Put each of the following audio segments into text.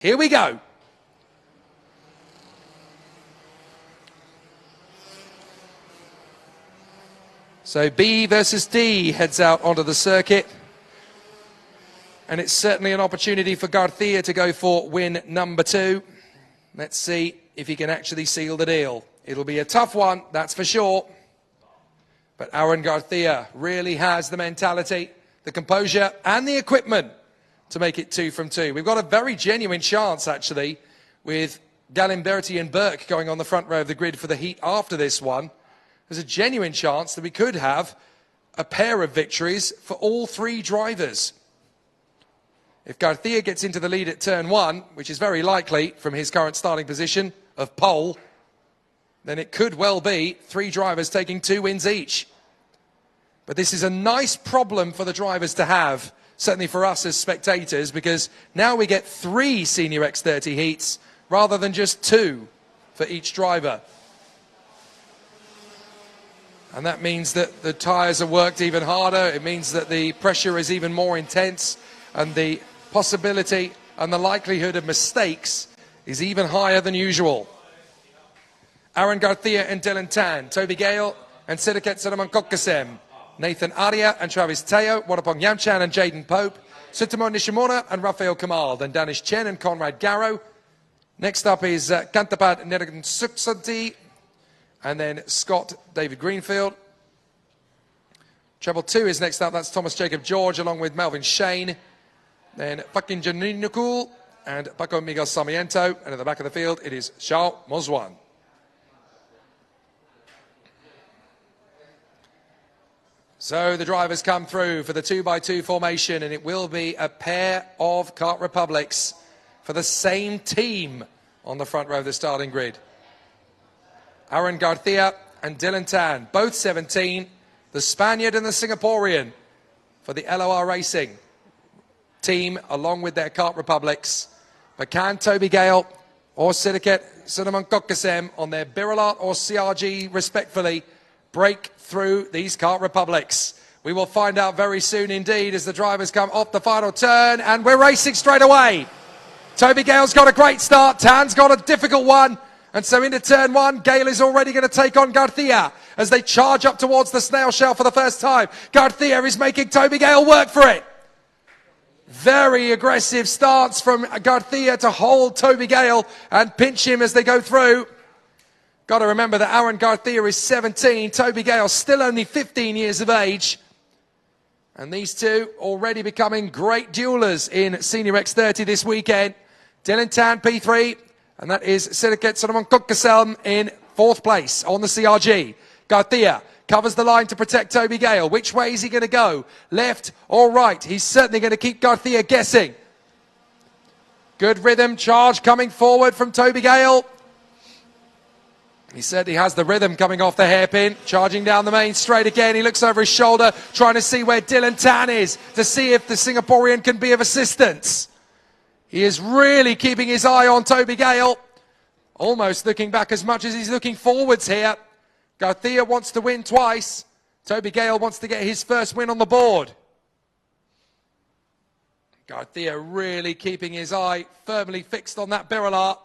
Here we go. So B versus D heads out onto the circuit. And it's certainly an opportunity for Garcia to go for win number 2. Let's see if he can actually seal the deal. It'll be a tough one, that's for sure. But Aaron Garcia really has the mentality, the composure, and the equipment to make it 2 from 2. We've got a very genuine chance, actually, with Galimberti and Burke going on the front row of the grid for the heat after this one. There's a genuine chance that we could have a pair of victories for all 3 drivers. If Garcia gets into the lead at turn 1, which is very likely from his current starting position of pole, then it could well be 3 drivers taking 2 wins each. But this is a nice problem for the drivers to have, certainly for us as spectators, because now we get 3 Senior X30 heats rather than just 2 for each driver. And that means that the tyres are worked even harder. It means that the pressure is even more intense, and the possibility and the likelihood of mistakes is even higher than usual. Aaron Garcia and Dylan Tan, Toby Gale and Sidiket Sadaman-Kokasem, Nathan Aria and Travis Teo, Wadapong Yamchan and Jaden Pope, Sutomo Nishimura and Rafael Kamal, then Danish Chen and Conrad Garrow. Next up is Kantapad Neragan Suksanti, and then Scott David Greenfield. Treble 2 is next up, that's Thomas Jacob George along with Melvin Shane. Then Pakin Janinukul and Paco Miguel Sarmiento, and at the back of the field it is Xiao Mozwan. So the drivers come through for the 2x2 formation, and it will be a pair of Kart Republics for the same team on the front row of the starting grid. Aaron Garcia and Dylan Tan, both 17, the Spaniard and the Singaporean for the LOR Racing team along with their Kart Republics. But can Toby Gale or Sidiket Sadaman-Kokasem on their Birilat or CRG respectfully break through these Kart Republics? We will find out very soon indeed as the drivers come off the final turn, and we're racing straight away. Toby Gale's got a great start, Tan's got a difficult one, and so into turn 1, Gale is already going to take on Garcia as they charge up towards the snail shell for the first time. Garcia is making Toby Gale work for it. Very aggressive stance from Garcia to hold Toby Gale and pinch him as they go through. Got to remember that Aaron Garcia is 17, Toby Gale still only 15 years of age. And these two already becoming great duelers in Senior X30 this weekend. Dylan Tan P3, and that is Sidiket Sadaman-Kokasem in 4th place on the CRG. Garcia covers the line to protect Toby Gale. Which way is he going to go? Left or right? He's certainly going to keep Garcia guessing. Good rhythm charge coming forward from Toby Gale. He certainly has the rhythm coming off the hairpin, charging down the main straight again. He looks over his shoulder, trying to see where Dylan Tan is, to see if the Singaporean can be of assistance. He is really keeping his eye on Toby Gale, almost looking back as much as he's looking forwards here. Garcia wants to win twice. Toby Gale wants to get his first win on the board. Garcia really keeping his eye firmly fixed on that Birilat.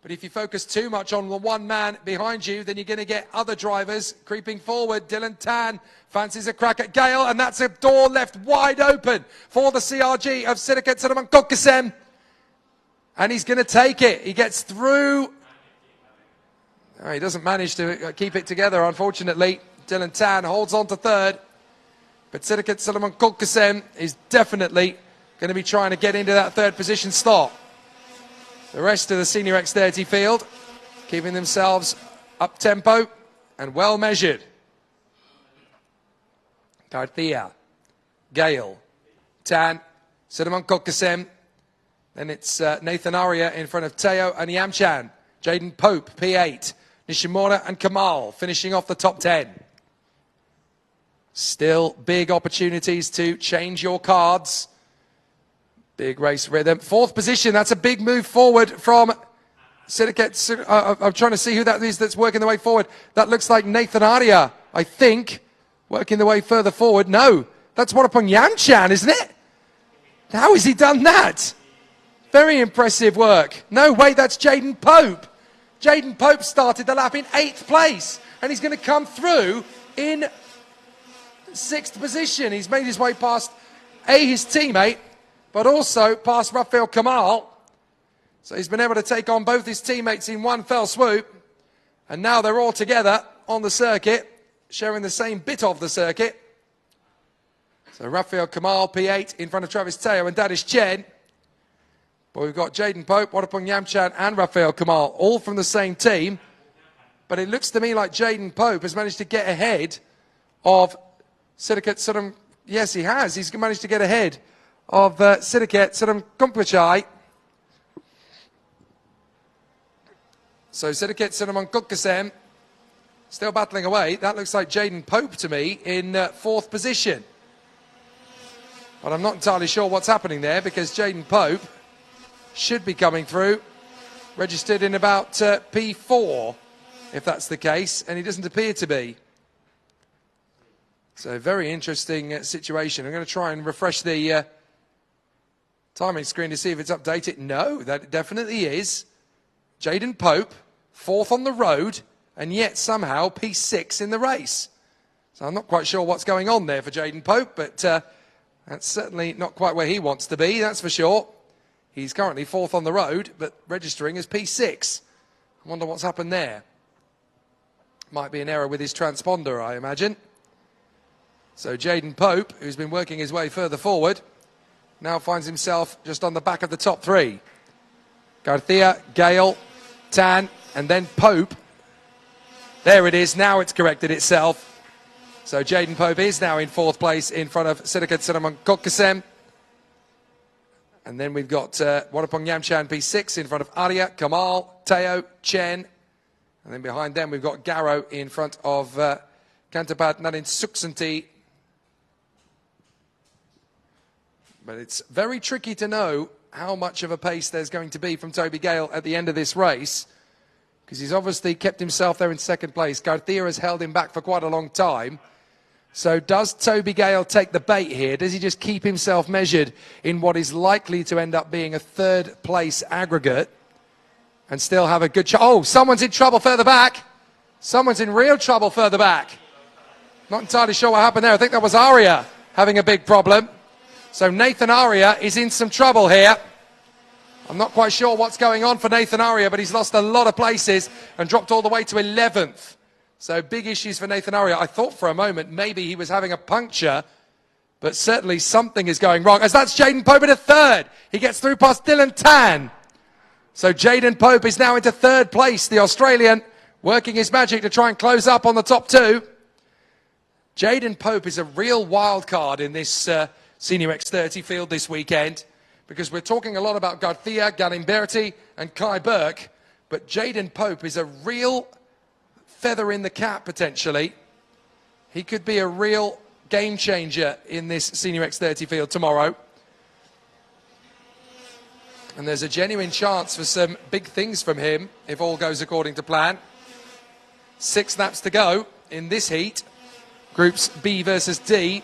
But if you focus too much on the one man behind you, then you're going to get other drivers creeping forward. Dylan Tan fancies a crack at Gale, and that's a door left wide open for the CRG of Sidiket Sadaman-Kokasem. And he's going to take it. He gets through. Oh, he doesn't manage to keep it together, unfortunately. Dylan Tan holds on to 3rd. But Sidiket Sadaman-Kokasem is definitely going to be trying to get into that 3rd position slot. The rest of the Senior X30 field keeping themselves up tempo and well measured. Garcia, Gale, Tan, Sadaman-Kokasem. Then it's Nathan Aria in front of Teo and Yamchan. Jaden Pope, P8. Nishimura and Kamal finishing off the top 10. Still big opportunities to change your cards. Big race rhythm. 4th position, that's a big move forward from Sidiket. I'm trying to see who that is that's working the way forward. That looks like Nathan Aria, I think, working the way further forward. No, that's Wadapong Yamchan, isn't it? How has he done that? Very impressive work. No, wait, that's Jaden Pope. Jaden Pope started the lap in 8th place, and he's going to come through in 6th position. He's made his way past his teammate, but also past Rafael Kamal. So he's been able to take on both his teammates in one fell swoop. And now they're all together on the circuit, sharing the same bit of the circuit. So Rafael Kamal, P8, in front of Travis Teo and Dadish Chen. But we've got Jaden Pope, Wadapong Yamchan and Rafael Kamal, all from the same team. But it looks to me like Jaden Pope has managed to get ahead of Sidiket Sudam. Yes, he has. He's managed to get ahead of Sidiket Sudam Kumpuchai. So Sidiket Sudam Kukkasem still battling away. That looks like Jaden Pope to me in 4th position. But I'm not entirely sure what's happening there, because Jaden Pope should be coming through, registered in about P4, if that's the case, and he doesn't appear to be. So very interesting situation. I'm going to try and refresh the timing screen to see if it's updated. No, that definitely is. Jaden Pope, 4th on the road, and yet somehow P6 in the race. So I'm not quite sure what's going on there for Jaden Pope, but that's certainly not quite where he wants to be, that's for sure. He's currently 4th on the road, but registering as P6. I wonder what's happened there. Might be an error with his transponder, I imagine. So Jaden Pope, who's been working his way further forward, now finds himself just on the back of the top 3. Garcia, Gale, Tan, and then Pope. There it is, now it's corrected itself. So Jaden Pope is now in 4th place in front of Sidiket Sudam Kukkasem. And then we've got Wadapong Yamchan P6 in front of Arya, Kamal, Teo, Chen. And then behind them we've got Garrow in front of Kantapat Nadin Suksanti. But it's very tricky to know how much of a pace there's going to be from Toby Gale at the end of this race, because he's obviously kept himself there in 2nd place. Garcia has held him back for quite a long time. So does Toby Gale take the bait here? Does he just keep himself measured in what is likely to end up being a 3rd place aggregate and still have a good chance? Oh, someone's in trouble further back. Someone's in real trouble further back. Not entirely sure what happened there. I think that was Arya having a big problem. So Nathan Arya is in some trouble here. I'm not quite sure what's going on for Nathan Arya, but he's lost a lot of places and dropped all the way to 11th. So big issues for Nathan Arya. I thought for a moment maybe he was having a puncture, but certainly something is going wrong, as that's Jaden Pope in a 3rd. He gets through past Dylan Tan. So Jaden Pope is now into 3rd place, the Australian, working his magic to try and close up on the top 2. Jaden Pope is a real wild card in this Senior X30 field this weekend, because we're talking a lot about Garcia, Galimberti and Kai Burke, but Jaden Pope is a real feather in the cap, potentially. He could be a real game changer in this Senior X30 field tomorrow. And there's a genuine chance for some big things from him if all goes according to plan. 6 laps to go in this heat, Groups B versus D.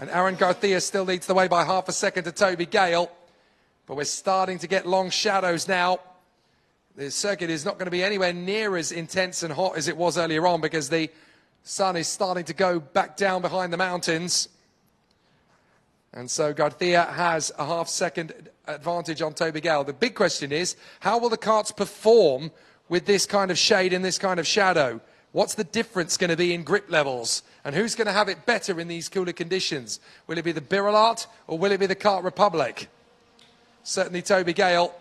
And Aaron Garcia still leads the way by half a second to Toby Gale. But we're starting to get long shadows now. The circuit is not going to be anywhere near as intense and hot as it was earlier on, because the sun is starting to go back down behind the mountains. And so Garcia has a half-second advantage on Toby Gale. The big question is, how will the karts perform with this kind of shade and this kind of shadow? What's the difference going to be in grip levels? And who's going to have it better in these cooler conditions? Will it be the Birolart or will it be the Kart Republic? Certainly Toby Gale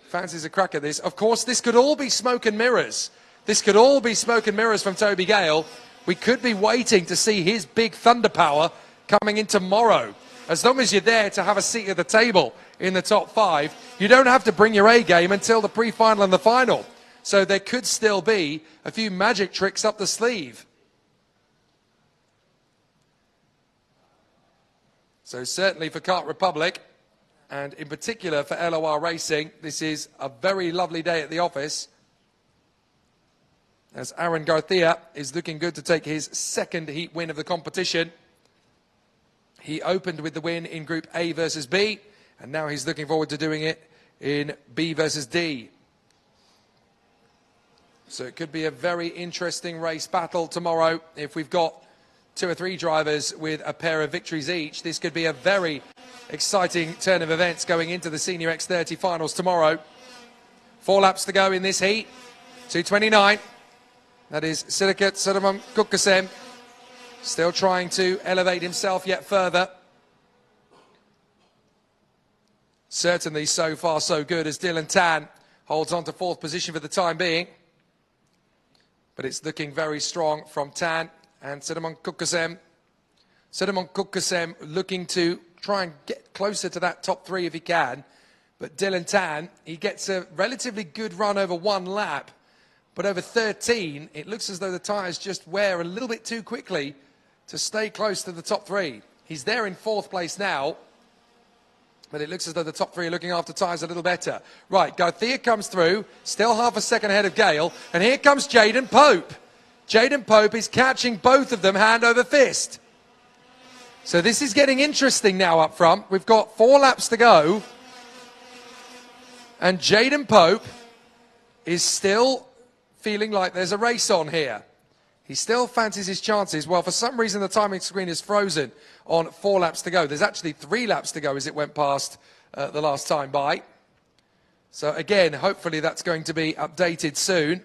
fancies a crack at this. Of course, this could all be smoke and mirrors. This could all be smoke and mirrors from Toby Gale. We could be waiting to see his big thunder power coming in tomorrow. As long as you're there to have a seat at the table in the top 5, you don't have to bring your A game until the pre-final and the final. So there could still be a few magic tricks up the sleeve. So certainly for Kart Republic, and in particular for LOR Racing, this is a very lovely day at the office, as Aaron Garcia is looking good to take his 2nd heat win of the competition. He opened with the win in Group A versus B, and now he's looking forward to doing it in B versus D. So it could be a very interesting race battle tomorrow. If we've got 2 or 3 drivers with a pair of victories each, this could be a very exciting turn of events going into the Senior X30 finals tomorrow. 4 laps to go in this heat. 2:29. That is Silikat Sudamon Kukkasem, still trying to elevate himself yet further. Certainly so far so good as Dylan Tan holds on to 4th position for the time being. But it's looking very strong from Tan and Sudamon Kukkasem. Sudamon Kukkasem looking to try and get closer to that top 3 if he can. But Dylan Tan, he gets a relatively good run over 1 lap. But over 13, it looks as though the tyres just wear a little bit too quickly to stay close to the top 3. He's there in 4th place now. But it looks as though the top 3 are looking after tyres a little better. Right, Garcia comes through, still half a second ahead of Gale. And here comes Jaden Pope. Jaden Pope is catching both of them hand over fist. So this is getting interesting now up front. We've got 4 laps to go. And Jaden Pope is still feeling like there's a race on here. He still fancies his chances. Well, for some reason, the timing screen is frozen on 4 laps to go. There's actually 3 laps to go as it went past the last time by. So again, hopefully that's going to be updated soon.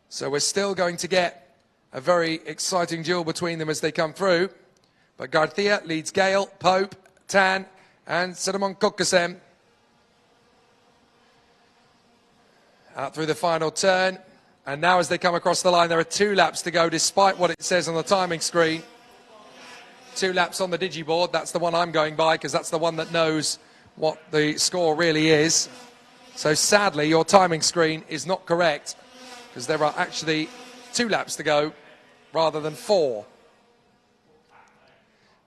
So we're still going to get a very exciting duel between them as they come through. But Garcia leads Gale, Pope, Tan, and Sudamon Kukkasem. Out through the final turn. And now as they come across the line, there are 2 laps to go, despite what it says on the timing screen. 2 laps on the digiboard. That's the one I'm going by, because that's the one that knows what the score really is. So sadly, your timing screen is not correct, because there are actually 2 laps to go rather than 4.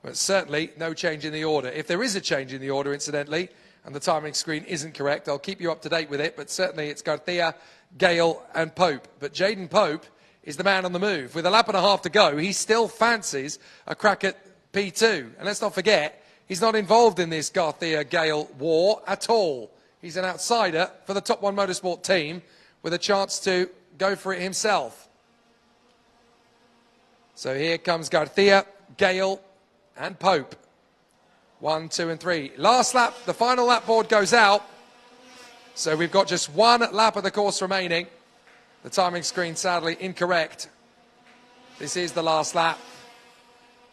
But certainly no change in the order. If there is a change in the order, incidentally, and the timing screen isn't correct, I'll keep you up to date with it. But certainly it's Garcia, Gale and Pope. But Jaden Pope is the man on the move. With a lap and a half to go, he still fancies a crack at P2. And let's not forget, he's not involved in this Garcia-Gale war at all. He's an outsider for the Top 1 Motorsport team with a chance to go for it himself. So here comes Garcia, Gale and Pope. 1, 2 and 3. Last lap, the final lap board goes out. So we've got just 1 lap of the course remaining. The timing screen sadly incorrect. This is the last lap.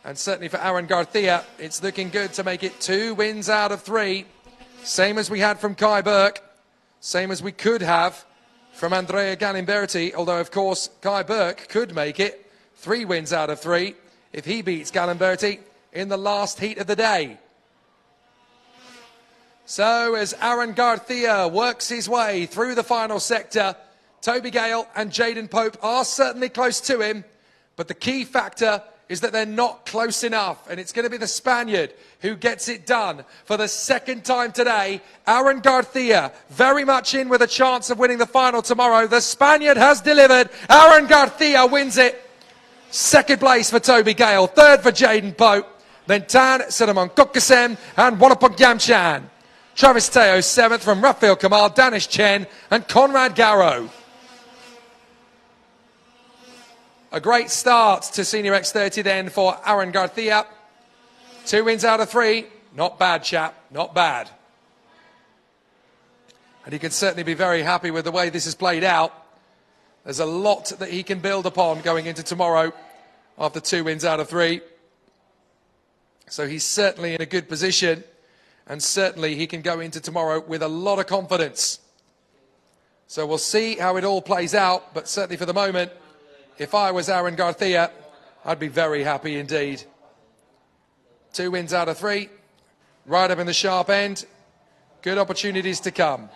And certainly for Aaron Garcia, it's looking good to make it 2 wins out of 3. Same as we had from Kai Burke. Same as we could have from Andrea Galimberti. Although, of course, Kai Burke could make it 3 wins out of 3 if he beats Galimberti in the last heat of the day. So as Aaron Garcia works his way through the final sector, Toby Gale and Jaden Pope are certainly close to him, but the key factor is that they're not close enough, and it's going to be the Spaniard who gets it done for the 2nd time today. Aaron Garcia very much in with a chance of winning the final tomorrow. The Spaniard has delivered. Aaron Garcia wins it. 2nd place for Toby Gale, 3rd for Jaden Pope, then Tan, Sudamon Kukkasem and Wonapok Yamchan. Travis Teo 7th from Rafael Kamal, Danish Chen and Conrad Garrow. A great start to Senior X30 then for Aaron Garcia. 2 wins out of 3. Not bad, chap. Not bad. And he can certainly be very happy with the way this has played out. There's a lot that he can build upon going into tomorrow after 2 wins out of 3. So he's certainly in a good position. And certainly he can go into tomorrow with a lot of confidence. So we'll see how it all plays out. But certainly for the moment, if I was Aaron Garcia, I'd be very happy indeed. 2 wins out of 3. Right up in the sharp end. Good opportunities to come.